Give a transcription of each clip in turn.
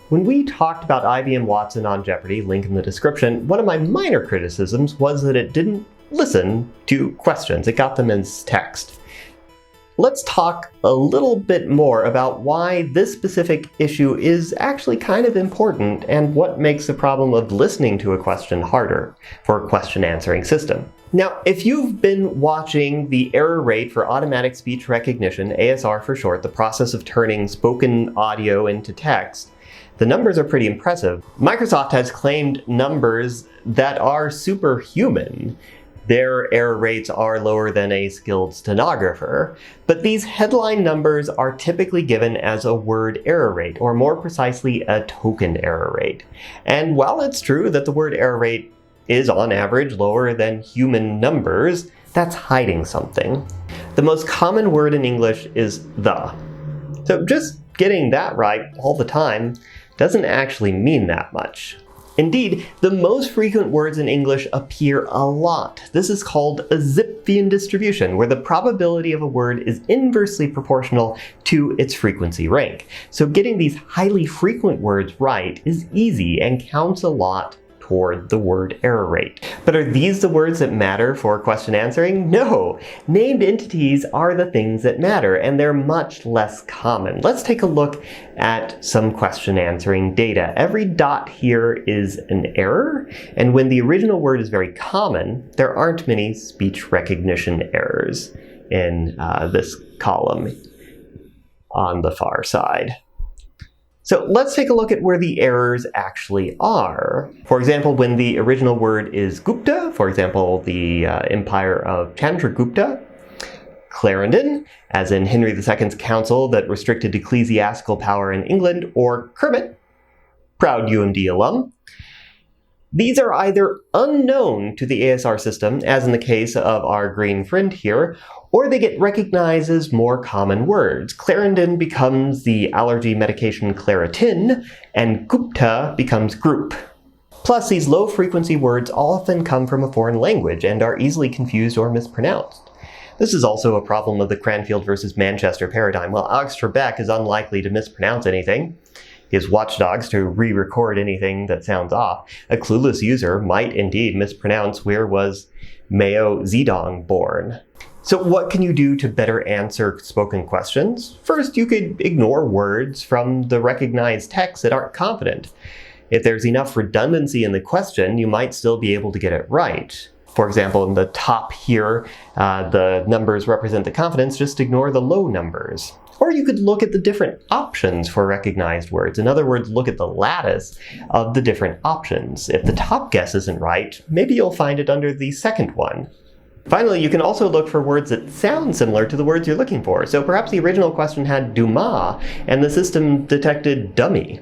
When we talked about IBM Watson on Jeopardy, link in the description, one of my minor criticisms was that it didn't listen to questions. It got them as text. Let's talk a little bit more about why this specific issue is actually kind of important and what makes the problem of listening to a question harder for a question answering system. Now, if you've been watching the error rate for automatic speech recognition, ASR for short, the process of turning spoken audio into text, the numbers are pretty impressive. Microsoft has claimed numbers that are superhuman. Their error rates are lower than a skilled stenographer, but these headline numbers are typically given as a word error rate, or more precisely, a token error rate. And while it's true that the word error rate is on average lower than human numbers, that's hiding something. The most common word in English is the. So just getting that right all the time doesn't actually mean that much. Indeed, the most frequent words in English appear a lot. This is called a Zipfian distribution, where the probability of a word is inversely proportional to its frequency rank. So getting these highly frequent words right is easy and counts a lot toward the word error rate. But are these the words that matter for question answering? No! Named entities are the things that matter, and they're much less common. Let's take a look at some question answering data. Every dot here is an error, and when the original word is very common, there aren't many speech recognition errors in this column on the far side. So let's take a look at where the errors actually are. For example, when the original word is Gupta, for example, the empire of Chandragupta, Clarendon, as in Henry II's council that restricted ecclesiastical power in England, or Kermit, proud UMD alum. These are either unknown to the ASR system, as in the case of our green friend here, or they get recognized as more common words. Clarendon becomes the allergy medication Claritin, and Gupta becomes group. Plus, these low-frequency words often come from a foreign language and are easily confused or mispronounced. This is also a problem of the Cranfield versus Manchester paradigm. While Alex Trebek is unlikely to mispronounce anything, he has watchdogs to re-record anything that sounds off. A clueless user might indeed mispronounce where was Mao Zedong born. So what can you do to better answer spoken questions? First, you could ignore words from the recognized text that aren't confident. If there's enough redundancy in the question, you might still be able to get it right. For example, in the top here, the numbers represent the confidence, just ignore the low numbers. Or you could look at the different options for recognized words. In other words, look at the lattice of the different options. If the top guess isn't right, maybe you'll find it under the second one. Finally, you can also look for words that sound similar to the words you're looking for. So perhaps the original question had Dumas, and the system detected dummy.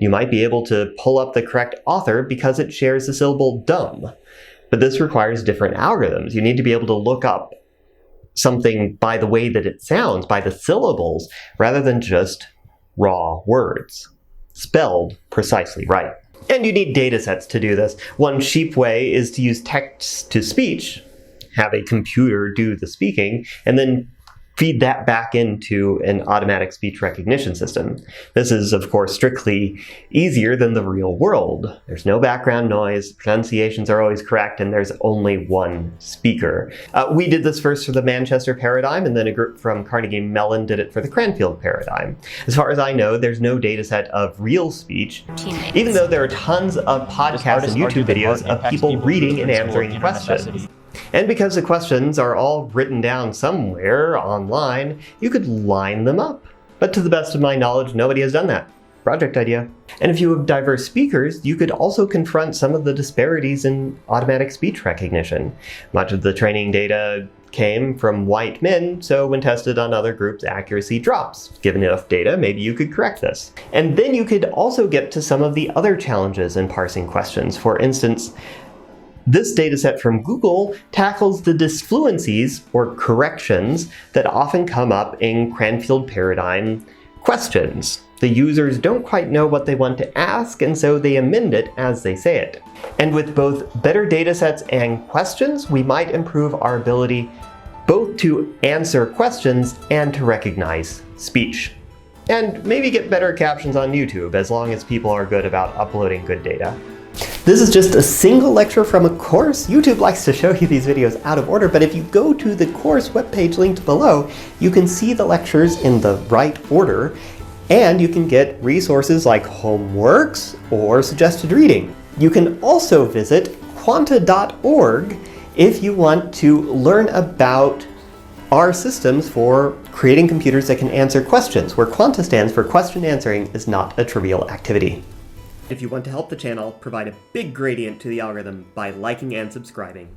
You might be able to pull up the correct author because it shares the syllable dumb. But this requires different algorithms. You need to be able to look up something by the way that it sounds, by the syllables, rather than just raw words, spelled precisely right. And you need data sets to do this. One cheap way is to use text-to-speech, have a computer do the speaking, and then feed that back into an automatic speech recognition system. This is, of course, strictly easier than the real world. There's no background noise, pronunciations are always correct, and there's only one speaker. We did this first for the Manchester paradigm, and then a group from Carnegie Mellon did it for the Cranfield paradigm. As far as I know, there's no data set of real speech, even though there are tons of podcasts and YouTube videos of people reading and answering questions. And because the questions are all written down somewhere online, you could line them up. But to the best of my knowledge, nobody has done that. Project idea. And if you have diverse speakers, you could also confront some of the disparities in automatic speech recognition. Much of the training data came from white men, so when tested on other groups, accuracy drops. Given enough data, maybe you could correct this. And then you could also get to some of the other challenges in parsing questions. For instance, this dataset from Google tackles the disfluencies, or corrections, that often come up in Cranfield paradigm questions. The users don't quite know what they want to ask, and so they amend it as they say it. And with both better datasets and questions, we might improve our ability both to answer questions and to recognize speech. And maybe get better captions on YouTube, as long as people are good about uploading good data. This is just a single lecture from a course. YouTube likes to show you these videos out of order, but if you go to the course webpage linked below, you can see the lectures in the right order, and you can get resources like homeworks or suggested reading. You can also visit quanta.org if you want to learn about our systems for creating computers that can answer questions, where Quanta stands for question answering is not a trivial activity. If you want to help the channel, provide a big gradient to the algorithm by liking and subscribing.